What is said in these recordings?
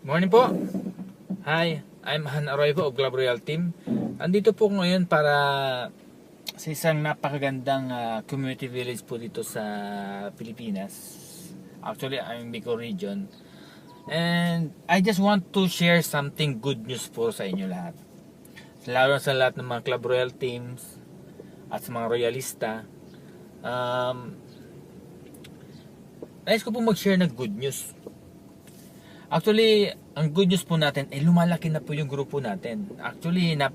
Morning po. Hi, I'm Han Arroyo of Club Royal Team. Andito po ngayon para sa isang napakagandang community village po dito sa Pilipinas. Actually, I'm in Bicol region. And I just want to share something good news po sa inyo lahat. Lalo sa lahat ng mga Club Royal Teams at sa mga royalista. Nais ko po mag-share ng good news. Actually, ang good news po natin ay lumalaki na po yung grupo natin. Actually, ang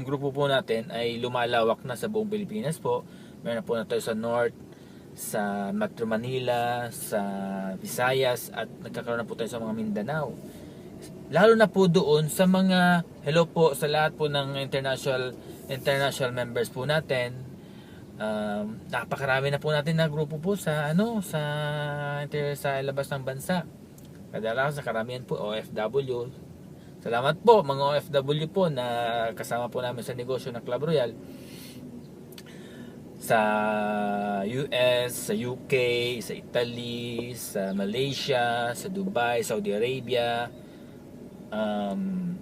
grupo po natin ay lumalawak na sa buong Pilipinas po. Meron po na tayo sa North, sa Metro Manila, sa Visayas, at nagkakaroon na po tayo sa mga Mindanao. Lalo na po doon sa mga, hello po sa lahat po ng international members po natin. Napakarami na po natin na grupo po sa labas ng bansa. Kadalasan sa karamihan po OFW. Salamat po mga OFW po na kasama po namin sa negosyo ng Club Royal. Sa US, sa UK, sa Italy, sa Malaysia, sa Dubai, Saudi Arabia,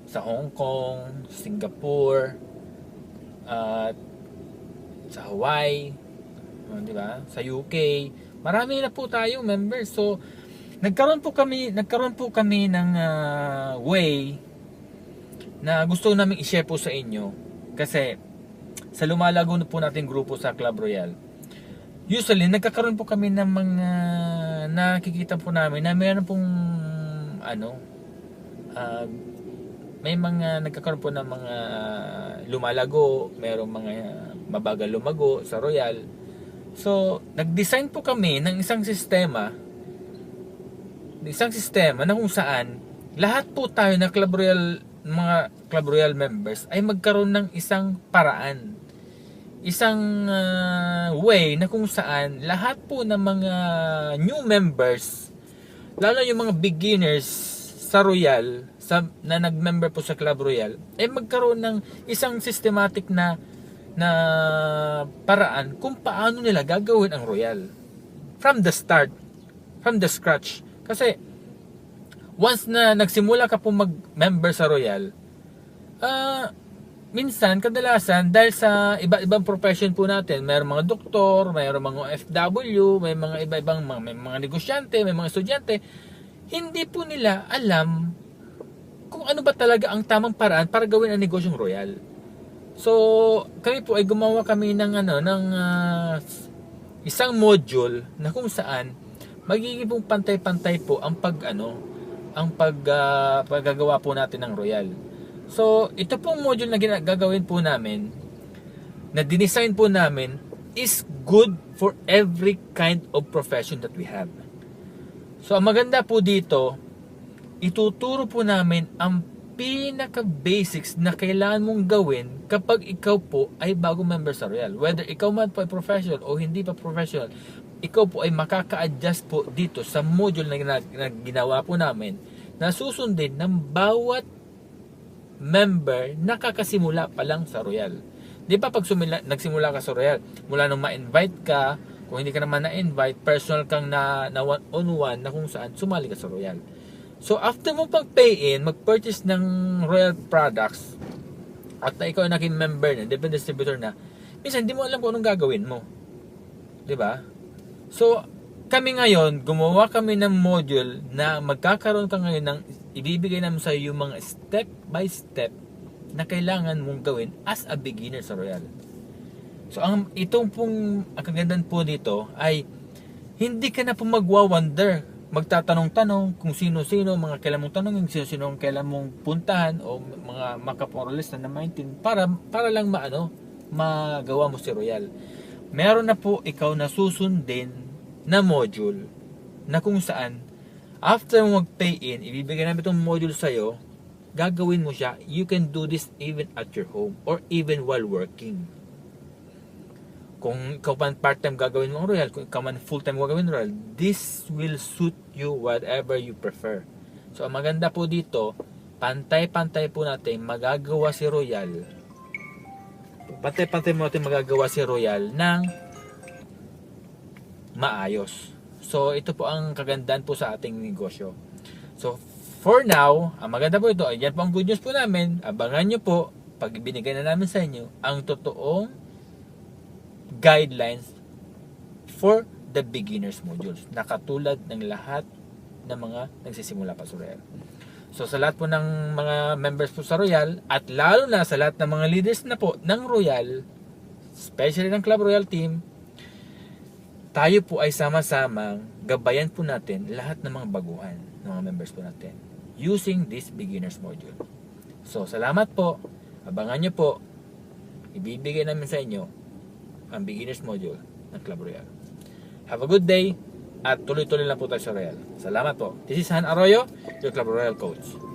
sa Hong Kong, Singapore, at sa Hawaii, di ba? Sa UK, marami na po tayong members. So, nagkaroon po kami ng way na gusto namin i-share po sa inyo kasi sa lumalago na po nating grupo sa Club Royal. Usually, nagkakaroon po kami ng mga nakikita po namin na mayroon pong may mga nagkakaroon po ng mga lumalago, mayroong mga mabagal lumago sa Royal. So, nag-design po kami ng isang sistema na kung saan lahat po tayo na mga Club Royal members ay magkaroon ng isang paraan. Isang way na kung saan lahat po ng mga new members, lalo yung mga beginners sa Royal, na nag-member po sa Club Royal, ay magkaroon ng isang systematic na paraan kung paano nila gagawin ang Royal from the start, from the scratch. Kasi once na nagsimula ka po mag-member sa Royal, kadalasan dahil sa iba-ibang profession po natin, mayroong mga doktor, mayroong mga FW, may mga iba-ibang may mga negosyante, may mga estudyante, hindi po nila alam kung ano ba talaga ang tamang paraan para gawin ang negosyong Royal. So, kami po ay gumawa kami ng isang module na kung saan magiging pong pantay-pantay po ang paggagawa po natin ng Royal. So, ito pong module na gagawin po namin, na dinesign po namin, is good for every kind of profession that we have. So, ang maganda po dito, ituturo po namin ang pinaka-basics na kailangan mong gawin kapag ikaw po ay bagong member sa Royal. Whether ikaw man po ay professional o hindi pa professional, ikaw po ay makaka-adjust po dito sa module na ginawa po namin na susundin ng bawat member na kakasimula pa lang sa Royal. Di ba pag nagsimula ka sa Royal, mula nung ma-invite ka, kung hindi ka naman na-invite, personal kang na one-on-one na kung saan sumali ka sa Royal. So, after mo pag-pay-in, mag-purchase ng Royal products, at na ikaw ay naging member na, independent distributor na, minsan hindi mo alam kung anong gagawin mo. Diba? So, kami ngayon, gumawa kami ng module na magkakaroon ka ngayon ng ibibigay namin sa iyo yung mga step by step na kailangan mong gawin as a beginner sa Royal. So, itong pong kagandahan po dito ay hindi ka na po magwa-wonder, magtatanong-tanong kung sino-sino, mga kailan mong tanongin, sino-sino ang kailan mong puntahan o mga makaporolis na maintin para lang magawa mo si Royal. Meron na po ikaw na susundin na module na kung saan after mo mag-pay in, ibibigay namin itong module sa'yo, gagawin mo siya. You can do this even at your home or even while working. Kung ikaw man part-time gagawin mo ang Royal, kung ikaw man full-time gagawin Royal, this will suit you whatever you prefer. So, ang maganda po dito, pantay-pantay po natin magagawa si Royal. Pantay-pantay mo natin magagawa si Royal ng maayos. So, ito po ang kagandahan po sa ating negosyo. So, for now, ang maganda po ito, yan po ang good news po namin. Abangan nyo po, pag binigay na namin sa inyo, ang totoong guidelines for the beginners modules. Nakatulad ng lahat ng mga nagsisimula pa sa Royal. So, sa lahat po ng mga members po sa Royal, at lalo na sa lahat ng mga leaders na po ng Royal, especially ng Club Royal team, tayo po ay sama-samang gabayan po natin lahat ng mga baguhan ng mga members po natin using this beginners module. So, salamat po. Abangan nyo po. Ibibigay namin sa inyo ang beginners module ng Club Royal. Have a good day at tuloy-tuloy lang po tayo sa Royal. Salamat po. This is Han Arroyo, your Club Royal coach.